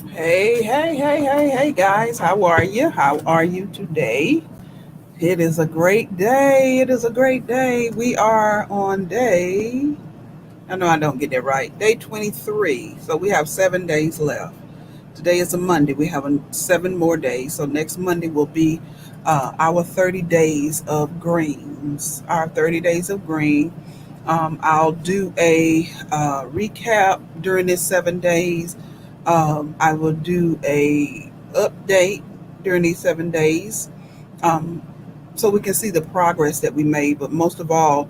Hey, guys. How are you? How are you today? It is a great day. It is a great day. We are on day, I know I don't get that right, day 23. So we have 7 days left. Today is a Monday. We have 7 more days. So next Monday will be our 30 days of greens. Our 30 days of green. I'll do a recap during this 7 days. I will do a update during these 7 days, um, so we can see the progress that we made. But most of all,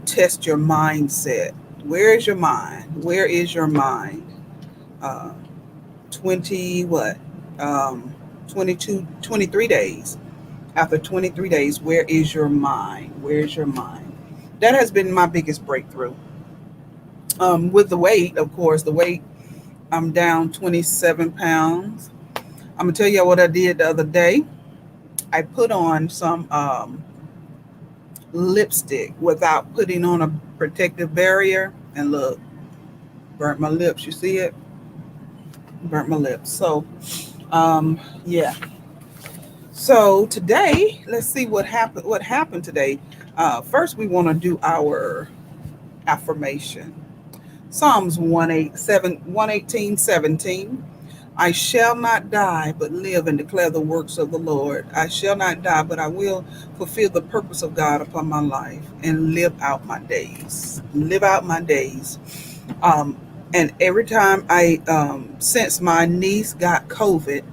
test your mindset. Where is your mind? Where is your mind? Uh, 20 what? Um, 22, 23 days. After 23 days, where is your mind? Where is your mind? That has been my biggest breakthrough. With the weight, of course, the weight, I'm down 27 pounds. I'm gonna tell you what I did the other day. I put on some lipstick without putting on a protective barrier, and look, burnt my lips. You see it? Burnt my lips. So, um, yeah. So today, let's see what happened. What happened today? First, we want to do our affirmation. Psalms 118:17. I shall not die, but live and declare the works of the Lord. I shall not die, but I will fulfill the purpose of God upon my life and live out my days. Live out my days. Um, and every time since my niece got COVID,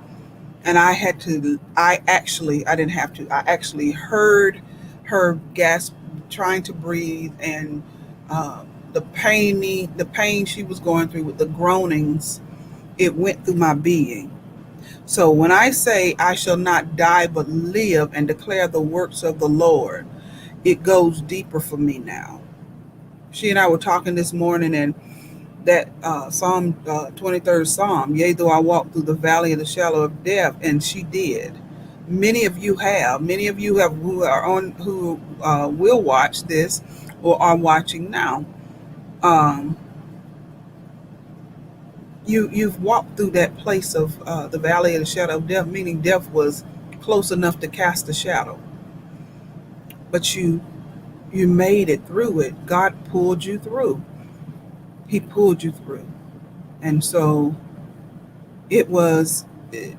and I didn't have to, I actually heard her gasp, trying to breathe, and uh, the pain she was going through with the groanings, it went through my being. So when I say I shall not die but live and declare the works of the Lord, it goes deeper for me now. She and I were talking this morning, and that Psalm 23rd Psalm, yea, though I walk through the valley of the shadow of death, and she did. Many of you have who are on who will watch this or are watching now. Um, you've walked through that place of the valley of the shadow of death, meaning death was close enough to cast a shadow, but you made it through it. God pulled you through. He pulled you through, and so it was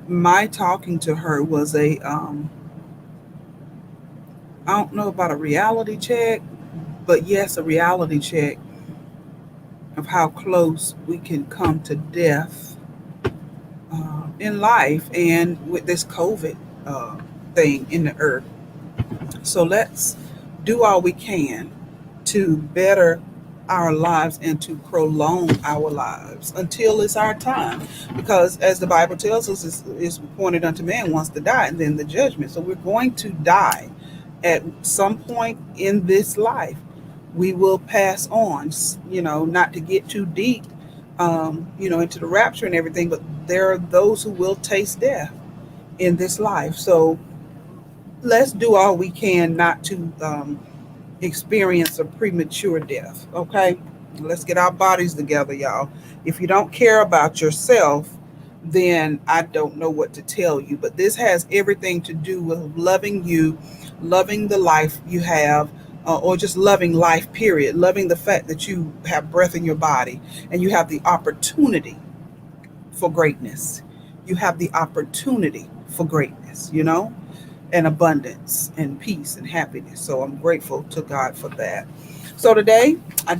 my talking to her was a I don't know about a reality check, but yes, a reality check of how close we can come to death in life and with this COVID uh, thing in the earth. So let's do all we can to better our lives and to prolong our lives until it's our time. Because as the Bible tells us, is appointed unto man once to die and then the judgment. So we're going to die at some point in this life. We will pass on, not to get too deep, into the rapture and everything, but there are those who will taste death in this life. So let's do all we can not to experience a premature death. Okay, let's get our bodies together, y'all. If you don't care about yourself, then I don't know what to tell you. But this has everything to do with loving you, loving the life you have, or just loving life, period. Loving the fact that you have breath in your body and you have the opportunity for greatness. You have the opportunity for greatness, and abundance and peace and happiness. So I'm grateful to God for that. So today I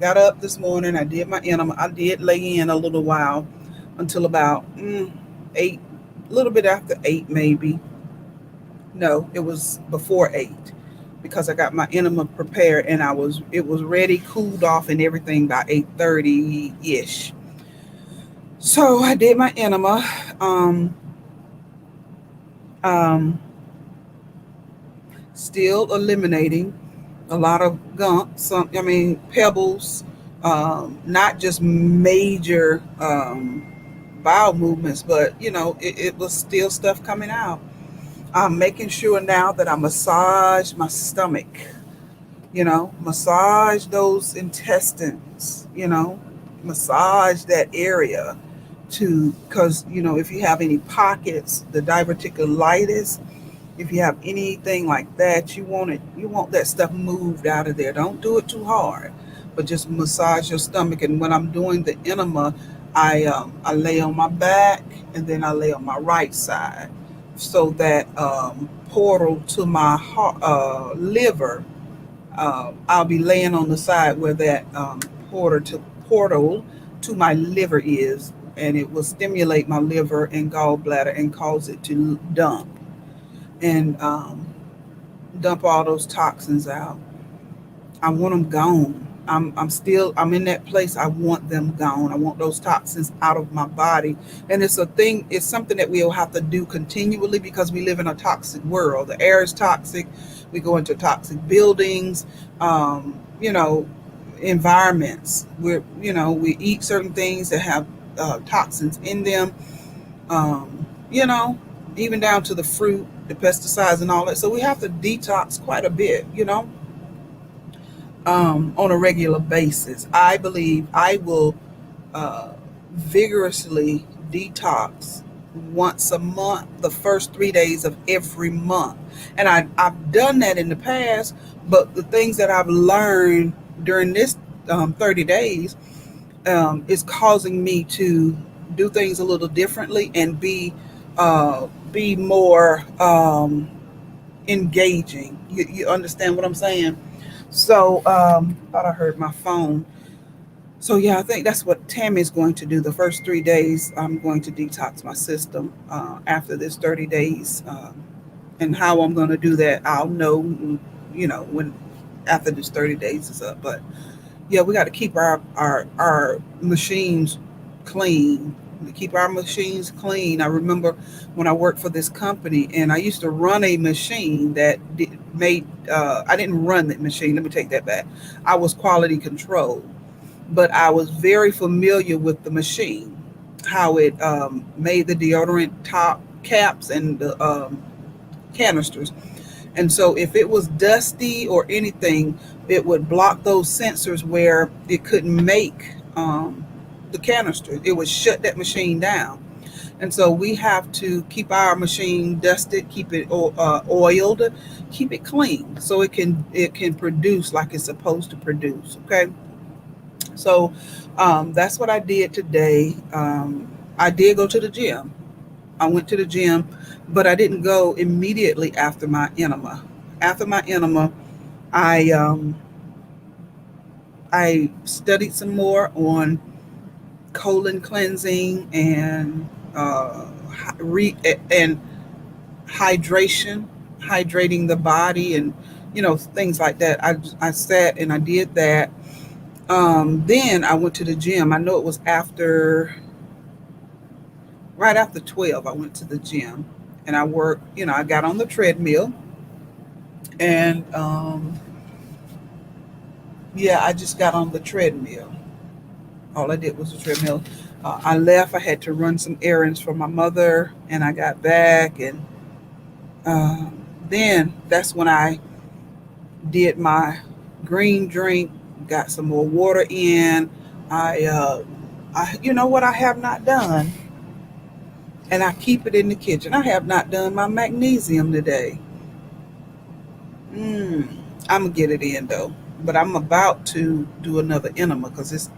got up this morning, I did my enema, I did lay in a little while until about 8, a little bit after 8 maybe. No, it was before 8, because I got my enema prepared and it was ready, cooled off and everything by 8:30 ish. So I did my enema. Um, um, Still eliminating a lot of gunk, pebbles, not just major bowel movements, but it was still stuff coming out. I'm making sure now that I massage my stomach, massage those intestines, massage that area, to, because if you have any pockets, the diverticulitis, if you have anything like that, you want that stuff moved out of there. Don't do it too hard, but just massage your stomach. And when I'm doing the enema, I lay on my back and then I lay on my right side, so that portal to my heart, liver, I'll be laying on the side where that portal to my liver is, and it will stimulate my liver and gallbladder and cause it to and dump all those toxins out. I want them gone. I'm in that place. I want them gone. I want those toxins out of my body. And it's something that we'll have to do continually because we live in a toxic world. The air is toxic. We go into toxic buildings, you know, environments. We eat certain things that have toxins in them. You know, even down to the fruit, the pesticides and all that. So we have to detox quite a bit, on a regular basis. I believe I will uh, vigorously detox once a month, the first 3 days of every month. And I've done that in the past, but the things that I've learned during this 30 days is causing me to do things a little differently and be more engaging. You understand what I'm saying? So, thought I heard my phone. So yeah, I think that's what Tammy's going to do. The first 3 days, I'm going to detox my system. After this 30 days, and how I'm going to do that, I'll know, when after this 30 days is up. But yeah, we got to keep our machines clean. We keep our machines clean. I remember when I worked for this company, and I used to run a machine that made. I didn't run that machine. Let me take that back. I was quality control, but I was very familiar with the machine, how it made the deodorant top caps and the canisters. And so if it was dusty or anything, it would block those sensors where it couldn't make the canister. It would shut that machine down. And so we have to keep our machine dusted, keep it oiled, keep it clean, so it can produce like it's supposed to produce. Okay, so that's what I did today. I did go to the gym. I went to the gym, but I didn't go immediately after my enema. After my enema, I I studied some more on colon cleansing and and hydration, hydrating the body, and things like that. I sat and I did that. Then I went to the gym. I know it was right after 12. I went to the gym and I worked. I got on the treadmill, and yeah, I just got on the treadmill. All I did was the treadmill. I left. I had to run some errands for my mother, and I got back, and then that's when I did my green drink, got some more water in. You know what I have not done, and I keep it in the kitchen. I have not done my magnesium today. Mm, I'm gonna get it in though, but I'm about to do another enema because it's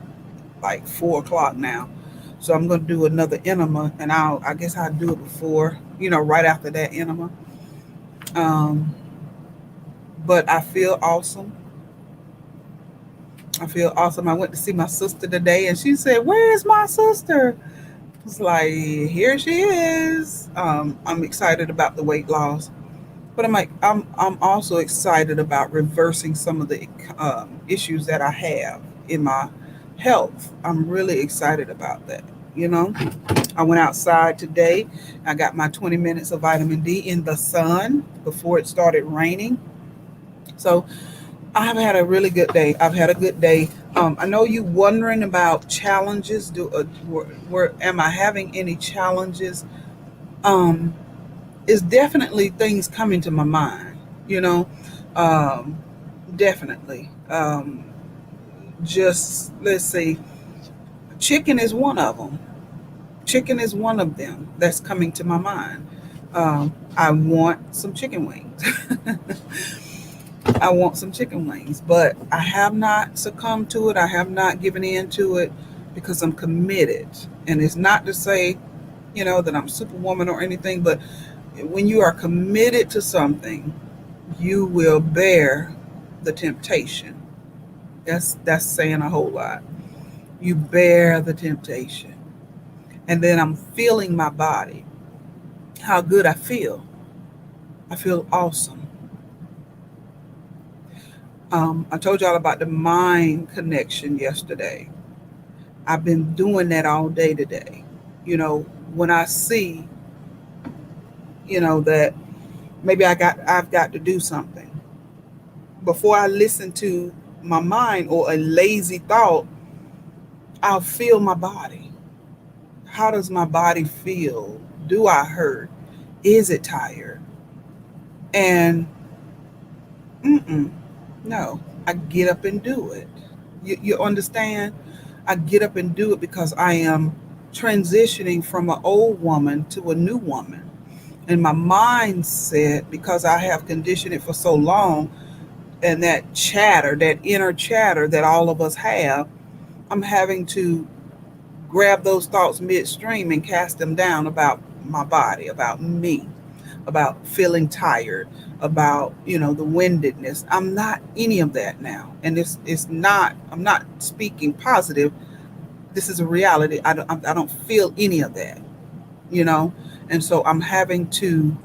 like 4 o'clock now. So I'm gonna do another enema, and I guess I'll do it before, right after that enema. Um, but I feel awesome. I feel awesome. I went to see my sister today, and she said, "Where's my sister?" It's like, here she is. I'm excited about the weight loss, but I'm also excited about reversing some of the issues that I have in my health. I'm really excited about that. You know, I went outside today. I got my 20 minutes of vitamin D in the sun before it started raining. So I've had a really good day. I've had a good day. I know you wondering about challenges. Am I having any challenges? Um, it's definitely things coming to my mind. You know, um, definitely. Just let's see. Chicken is one of them. Chicken is one of them that's coming to my mind. I want some chicken wings. I want some chicken wings, but I have not succumbed to it. I have not given in to it because I'm committed. And it's not to say, that I'm superwoman or anything, but when you are committed to something, you will bear the temptation. That's saying a whole lot. You bear the temptation. And then I'm feeling my body, how good I feel. I feel awesome. I told y'all about the mind connection yesterday. I've been doing that all day today. When I see, that maybe I've got to do something. Before I listen to my mind or a lazy thought, I'll feel my body. How does my body feel? Do I hurt? Is it tired? And no, I get up and do it. You understand? I get up and do it because I am transitioning from an old woman to a new woman. And my mindset, because I have conditioned it for so long, and that chatter, that inner chatter that all of us have, I'm having to grab those thoughts midstream and cast them down about my body, about me, about feeling tired, about the windedness. I'm not any of that now, and it's not. I'm not speaking positive. This is a reality. I don't feel any of that, you know, and so I'm having to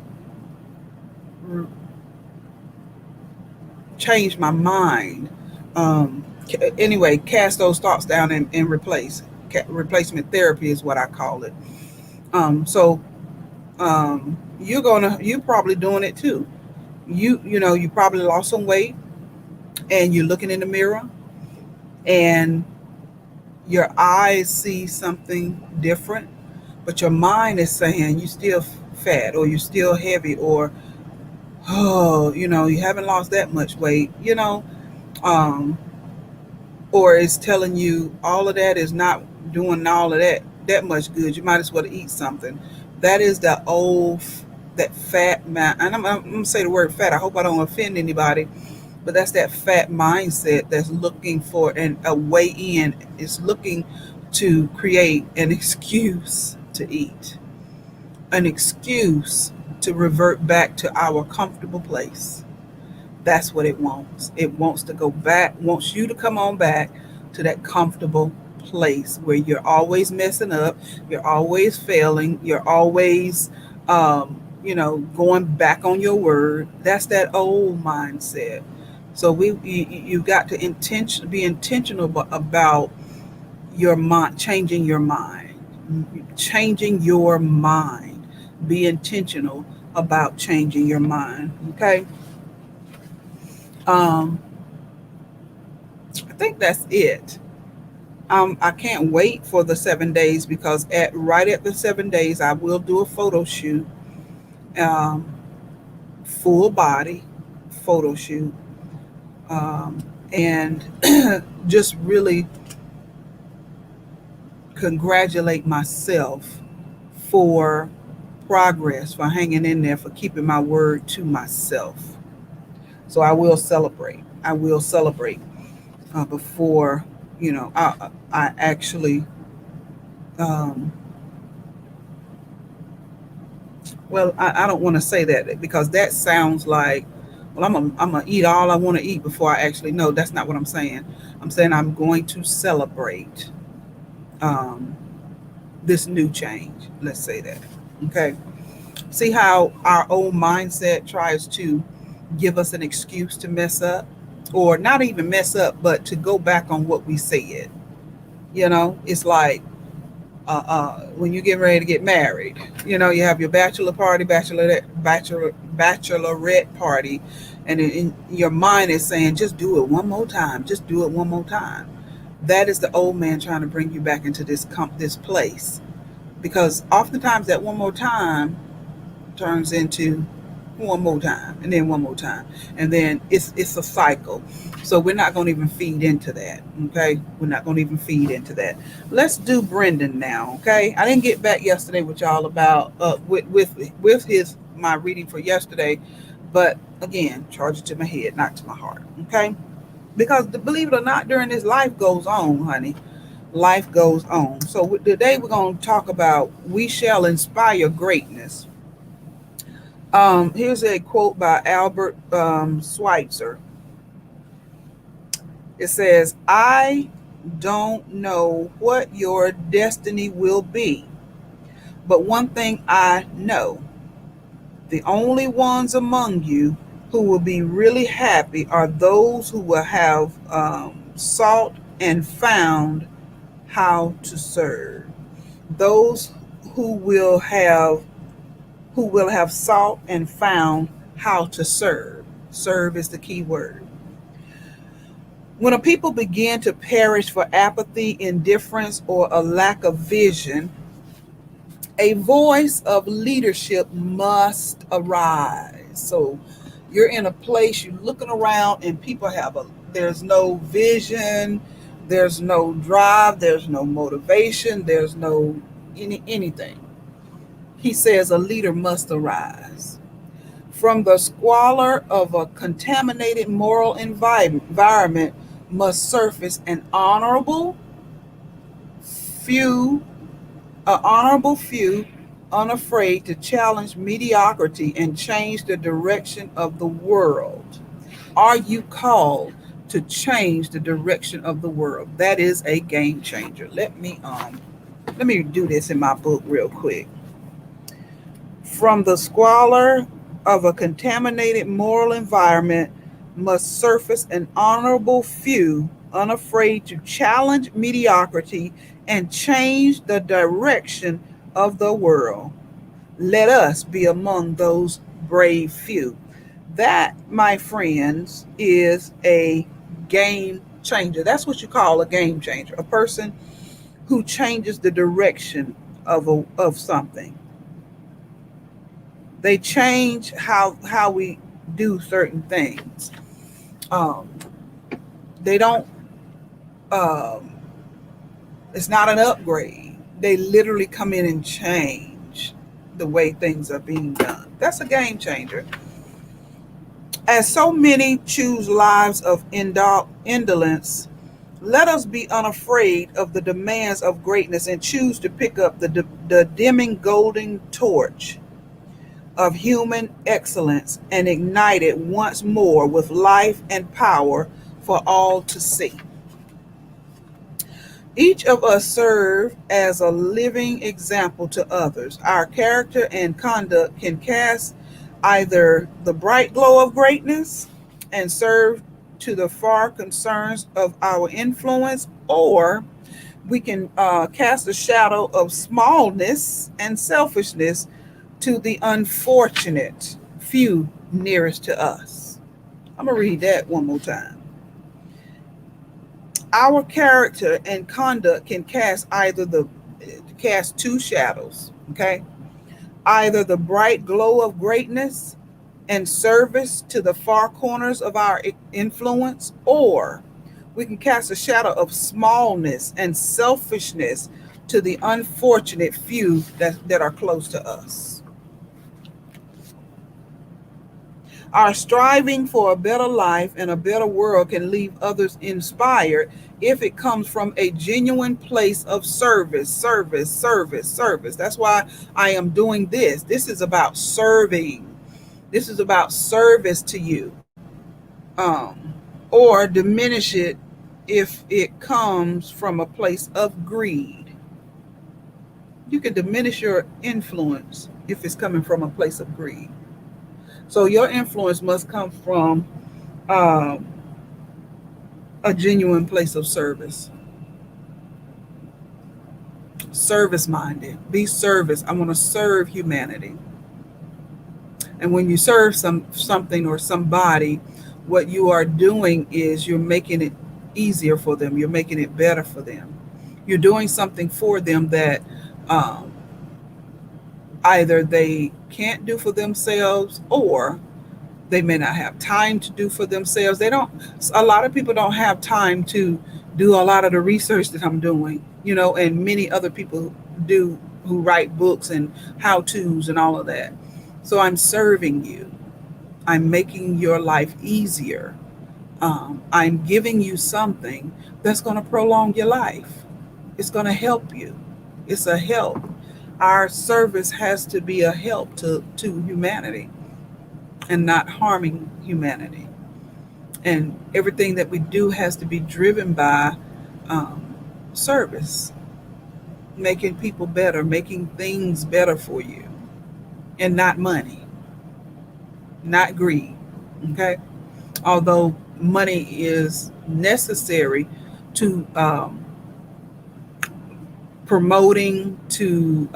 change my mind. Anyway, cast those thoughts down and replace. Replacement therapy is what I call it. So you're probably doing it too. You probably lost some weight and you're looking in the mirror and your eyes see something different, but your mind is saying you still fat or you're still heavy or oh, you haven't lost that much weight, um, or it's telling you all of that is not doing all of that much good. You might as well eat something. That is the old that fat man. And I'm gonna say the word fat. I hope I don't offend anybody, but that's that fat mindset that's looking for a way in. Is looking to create an excuse to eat, an excuse to revert back to our comfortable place. That's what it wants. It wants to go back, wants you to come on back to that comfortable place where you're always messing up, you're always failing, you're always, going back on your word. That's that old mindset. So you've got to be intentional about your mind, changing your mind. Be intentional about changing your mind. Okay. Um, I think that's it. I can't wait for the 7 days because right at the 7 days, I will do a photo shoot, um, full body photo shoot, and just really congratulate myself for progress, for hanging in there, for keeping my word to myself. So I will celebrate. I will celebrate before I actually. Um, well, I don't want to say that because that sounds like, well, I'm gonna eat all I want to eat before I actually know. That's not what I'm saying. I'm saying I'm going to celebrate um, this new change. Let's say that. Okay. See how our old mindset tries to give us an excuse to mess up, or not even mess up, but to go back on what we said. It's like when you get ready to get married. You have your bachelor party, bachelorette party, and your mind is saying, just do it one more time, just do it one more time. That is the old man trying to bring you back into this place, because oftentimes that one more time turns into one more time, and then one more time, and then it's a cycle. So we're not going to even feed into that. Okay, we're not going to even feed into that. Let's do Brendan now. Okay, I didn't get back yesterday with y'all about with his my reading for yesterday, but again, charge it to my head, not to my heart. Okay, because believe it or not, during this life goes on, honey. Life goes on. So today we're going to talk about we shall inspire greatness. Here's a quote by Albert Schweitzer. It says, I don't know what your destiny will be, but one thing I know, the only ones among you who will be really happy are those who will have sought and found how to serve. Those who will have sought and found how to serve. Serve is the key word. When a people begin to perish for apathy, indifference, or a lack of vision, a voice of leadership must arise. So you're in a place, you're looking around, and people there's no vision, there's no drive, there's no motivation, there's no anything. He says a leader must arise. From the squalor of a contaminated moral environment must surface few, an honorable few, unafraid to challenge mediocrity and change the direction of the world. Are you called to change the direction of the world? That is a game changer. Let me do this in my book real quick. From the squalor of a contaminated moral environment must surface an honorable few, unafraid to challenge mediocrity and change the direction of the world. Let us be among those brave few. That, my friends, is a game changer. That's what you call a game changer, a person who changes the direction of something. They change how we do certain things. Um, they don't. Um, it's not an upgrade. They literally come in and change the way things are being done. That's a game changer. As so many choose lives of indolence, let us be unafraid of the demands of greatness and choose to pick up the dimming golden torch of human excellence and ignite it once more with life and power for all to see. Each of us serve as a living example to others. Our character and conduct can cast either the bright glow of greatness and serve to the far concerns of our influence, or we can cast a shadow of smallness and selfishness to the unfortunate few nearest to us. I'm going to read that one more time. Our character and conduct can cast two shadows, okay? Either the bright glow of greatness and service to the far corners of our influence, or we can cast a shadow of smallness and selfishness to the unfortunate few that are close to us. Our striving for a better life and a better world can leave others inspired if it comes from a genuine place of service, service, service, service. That's why I am doing this. This is about serving. This is about service to you. Or diminish it if it comes from a place of greed. You can diminish your influence if it's coming from a place of greed. So your influence must come from um, a genuine place of service. Service minded. Be service. I want to serve humanity. And when you serve something or somebody, what you are doing is you're making it easier for them. You're making it better for them. You're doing something for them that um, either they can't do for themselves, or they may not have time to do for themselves. They don't, a lot of people don't have time to do a lot of the research that I'm doing, and many other people do, who write books and how to's and all of that. So I'm serving you. I'm making your life easier. I'm giving you something that's going to prolong your life. It's going to help you. It's a help. Our service has to be a help to humanity and not harming humanity. And everything that we do has to be driven by um, service, making people better, making things better for you, and not money, not greed. Okay? Although money is necessary to promoting, to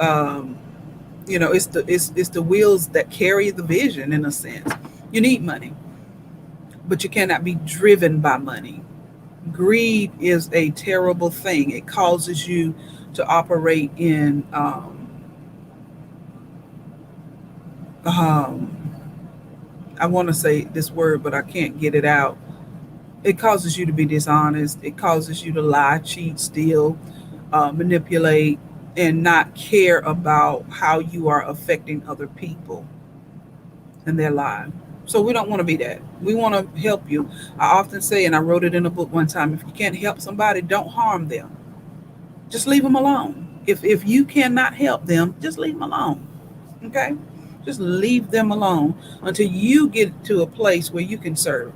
it's the wheels that carry the vision, in a sense. You need money, but you cannot be driven by money. Greed is a terrible thing. It causes you to operate in um, I want to say this word, but I can't get it out. It causes you to be dishonest. It causes you to lie, cheat, steal, manipulate, and not care about how you are affecting other people and their lives. So we don't want to be that. We want to help you. I often say, and I wrote it in a book one time, if you can't help somebody, don't harm them. Just leave them alone. If you cannot help them, just leave them alone. Okay? Just leave them alone until you get to a place where you can serve.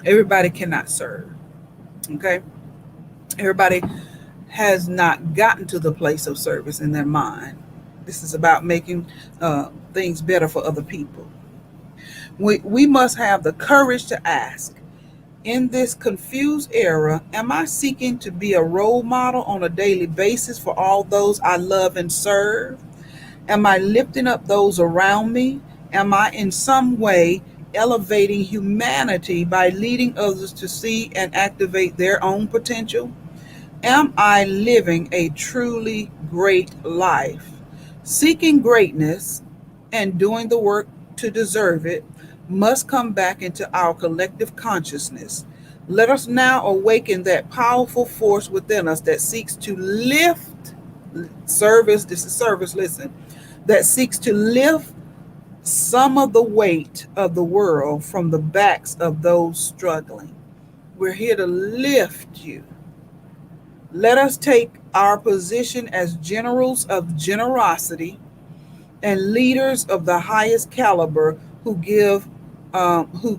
Everybody cannot serve. Okay? Everybody has not gotten to the place of service in their mind. This is about making things better for other people. We must have the courage to ask, in this confused era, am I seeking to be a role model on a daily basis for all those I love and serve? Am I lifting up those around me? Am I in some way elevating humanity by leading others to see and activate their own potential? Am I living a truly great life? Seeking greatness and doing the work to deserve it must come back into our collective consciousness. Let us now awaken that powerful force within us that seeks to lift service. This is service, listen, that seeks to lift some of the weight of the world from the backs of those struggling. We're here to lift you. Let us take our position as generals of generosity and leaders of the highest caliber who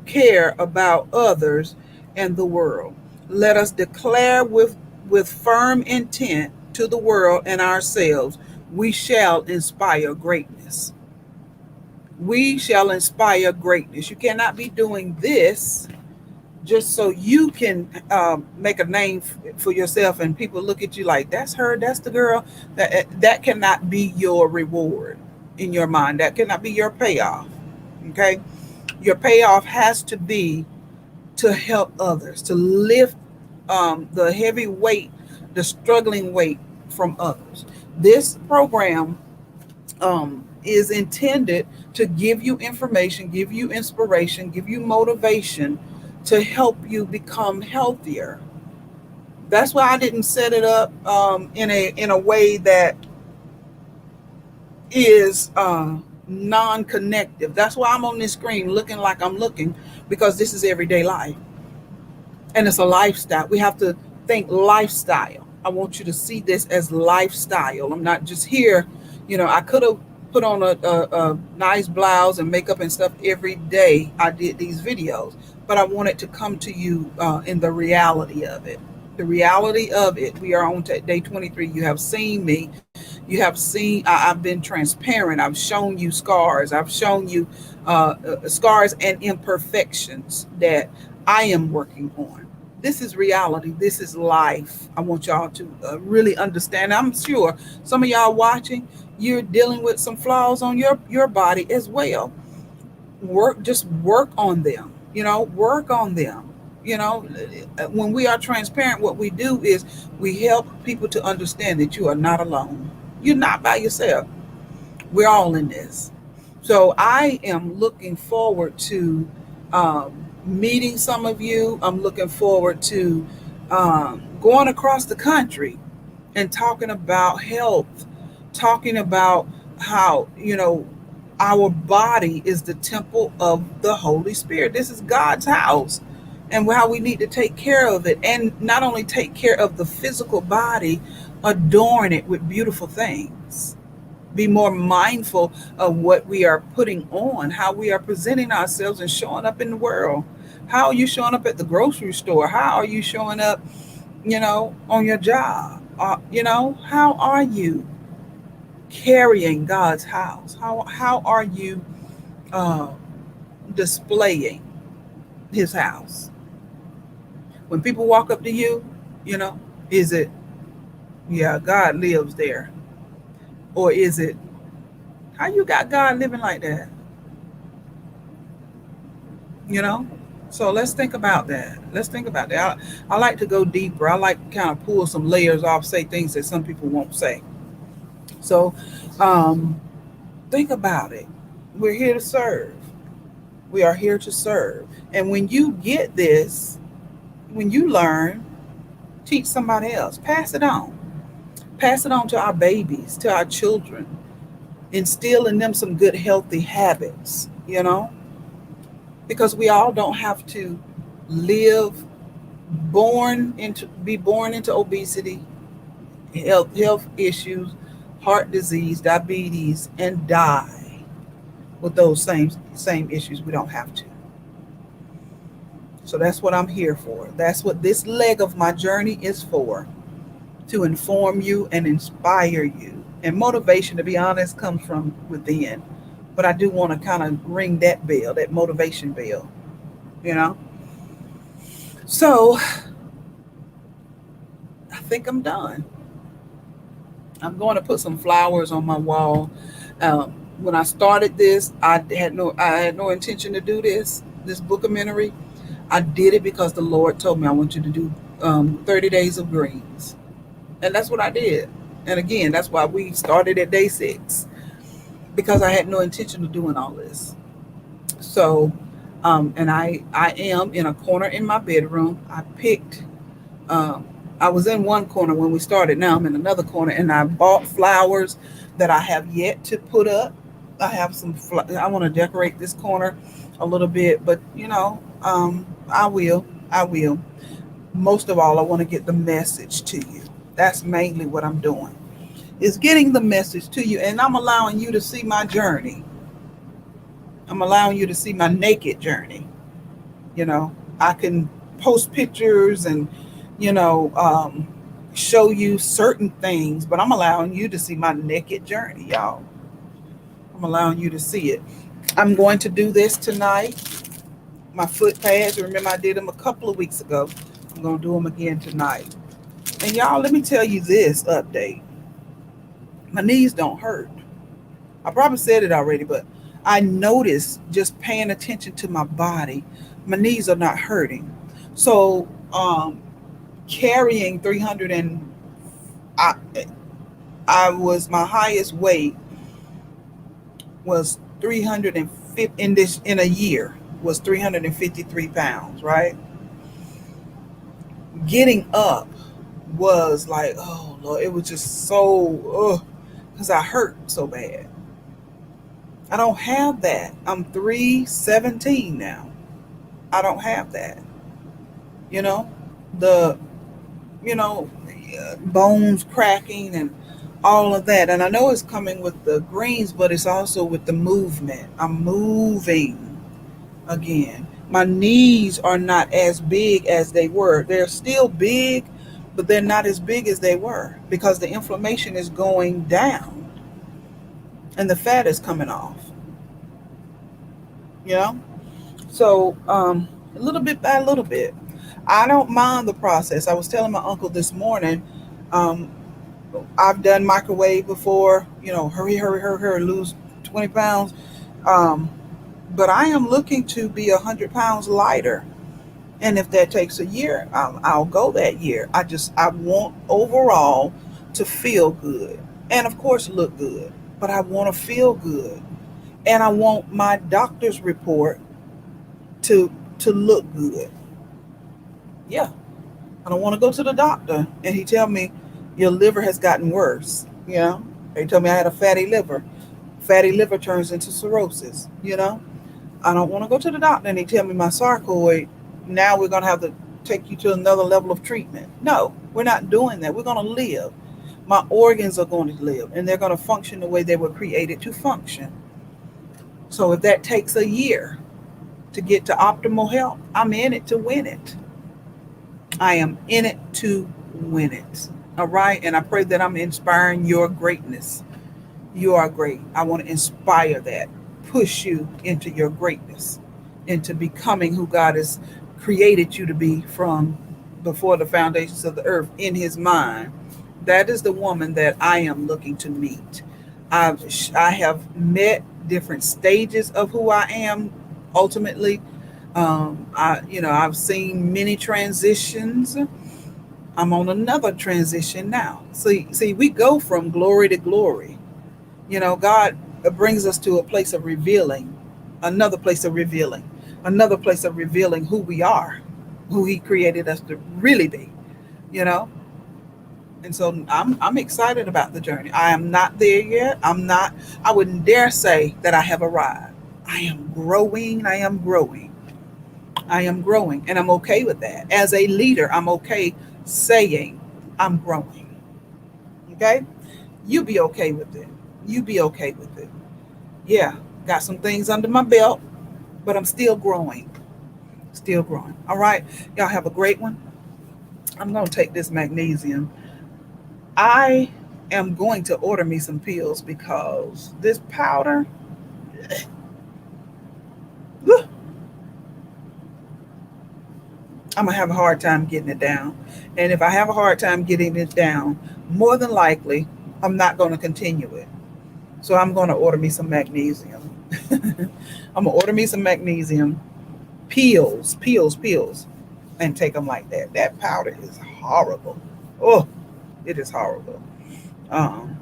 care about others and the world. Let us declare with firm intent to the world and ourselves, we shall inspire greatness. We shall inspire greatness. You cannot be doing this just so you can make a name for yourself and people look at you like, that's her, that's the girl. That cannot be your reward in your mind. That cannot be your payoff. Okay? Your payoff has to be to help others, to lift the heavy weight, the struggling weight from others. This program is intended to give you information, give you inspiration, give you motivation to help you become healthier. That's why I didn't set it up in a way that is non-connective. That's why I'm on this screen looking like I'm looking, because this is everyday life and it's a lifestyle. We have to think lifestyle. I want you to see this as lifestyle. I'm not just here. I could have put on a nice blouse and makeup and stuff every day I did these videos, but I want it to come to you in the reality of it. The reality of it. We are on day 23. You have seen me. You have seen, I've been transparent. I've shown you scars. I've shown you scars and imperfections that I am working on. This is reality. This is life. I want y'all to really understand. I'm sure some of y'all watching, you're dealing with some flaws on your body as well. Just work on them. Work on them. When we are transparent, what we do is we help people to understand that you are not alone. You're not by yourself. We're all in this. So I am looking forward to um, meeting some of you. I'm looking forward to going across the country and talking about health, talking about how, our body is the temple of the Holy Spirit. This is God's house, and how we need to take care of it. And not only take care of the physical body, adorn it with beautiful things. Be more mindful of what we are putting on, how we are presenting ourselves and showing up in the world. How are you showing up at the grocery store? How are you showing up, on your job? How are you carrying God's house? How are you uh, displaying His house? When people walk up to you, you know, is it, yeah, God lives there, or is it, how you got God living like that? You know. So let's think about that. Let's think about that. I like to go deeper. I like to kind of pull some layers off, say things that some people won't say. So um, think about it. We're here to serve. We are here to serve. And when you get this, when you learn, teach somebody else. Pass it on. Pass it on to our babies, to our children. Instill in them some good, healthy habits, because we all don't have to live be born into obesity, health issues, heart disease, diabetes, and die with those same issues. We don't have to. So that's what I'm here for. That's what this leg of my journey is for, to inform you and inspire you. And motivation, to be honest, comes from within. But I do want to kind of ring that bell, that motivation bell, you know? So I think I'm done. I'm going to put some flowers on my wall. Um, when I started this, I had no intention to do this bookamentary. I did it because the Lord told me, I want you to do 30 days of greens, and that's what I did. And again, that's why we started at day 6, because I had no intention of doing all this. So, and I am in a corner in my bedroom. I picked. Um, I was in one corner when we started. Now I'm in another corner, and I bought flowers that I have yet to put up. I have some. I want to decorate this corner a little bit, but I will. I will. Most of all, I want to get the message to you. That's mainly what I'm doing. Is getting the message to you, and I'm allowing you to see my journey. I'm allowing you to see my naked journey. You know, I can post pictures and, you know, um, show you certain things, but I'm allowing you to see my naked journey, y'all. I'm allowing you to see it. I'm going to do this tonight. My foot pads, remember I did them a couple of weeks ago. I'm going to do them again tonight. And y'all, let me tell you this update. My knees don't hurt. I probably said it already, but I noticed just paying attention to my body, my knees are not hurting. So, carrying 300 and I, I was my highest weight was 350 in a year was 353 pounds, right? Getting up was like, oh Lord, it was just so, because I hurt so bad. I don't have that. I'm 317 now. I don't have that. You know, the bones cracking and all of that. And I know it's coming with the greens, but it's also with the movement. I'm moving again. My knees are not as big as they were. They're still big, but they're not as big as they were because the inflammation is going down and the fat is coming off. You know? So, a little bit by a little bit. I don't mind the process. I was telling my uncle this morning, um, I've done microwave before, hurry, hurry, hurry, hurry, lose 20 pounds. Um, but I am looking to be 100 pounds lighter. And if that takes a year, I'll go that year. I want overall to feel good and, of course, look good. but I want to feel good. And I want my doctor's report to look good. Yeah. I don't want to go to the doctor and he tell me your liver has gotten worse. You know, they told me I had a fatty liver. Fatty liver turns into cirrhosis. You know, I don't want to go to the doctor and he tell me my sarcoid. Now we're gonna have to take you to another level of treatment. No, we're not doing that. We're gonna live. My organs are going to live, and they're going to function the way they were created to function. So if that takes a year to get to optimal health, I'm in it to win it. I am in it to win it. All right. And I pray that I'm inspiring your greatness. You are great. I want to inspire that, push you into your greatness, into becoming who God has created you to be from before the foundations of the earth in his mind. That is the woman that I am looking to meet. I've, I have met different stages of who I am ultimately. I've seen many transitions. I'm on another transition now. See, we go from glory to glory. God brings us to a place of revealing, another place of revealing, another place of revealing who we are, who He created us to really be. You know, and so I'm excited about the journey. I am not there yet. I'm not. I wouldn't dare say that I have arrived. I am growing. I am growing. I am growing, and I'm okay with that. As a leader, I'm okay saying I'm growing. Okay, you be okay with it. You be okay with it. Yeah, got some things under my belt, but I'm still growing. Still growing. All right, y'all have a great one. I'm gonna take this magnesium. I am going to order me some pills because this powder, I'm gonna have a hard time getting it down. And if I have a hard time getting it down, more than likely, I'm not going to continue it. So I'm going to order me some magnesium. I'm gonna order me some magnesium pills, and take them like that. That powder is horrible. Oh, it is horrible. Um,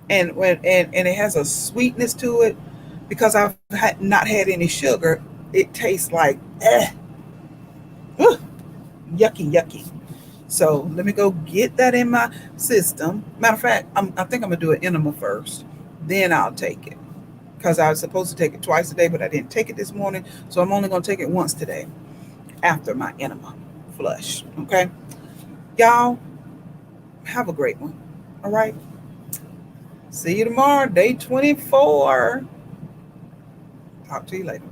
and it has a sweetness to it because not had any sugar. It tastes like ugh, yucky. So let me go get that in my system. Matter of fact, I think I'm gonna do an enema first, then I'll take it because I was supposed to take it twice a day, but I didn't take it this morning, so I'm only gonna take it once today after my enema flush. Okay, y'all have a great one. All right, see you tomorrow, day 24. Talk to you later.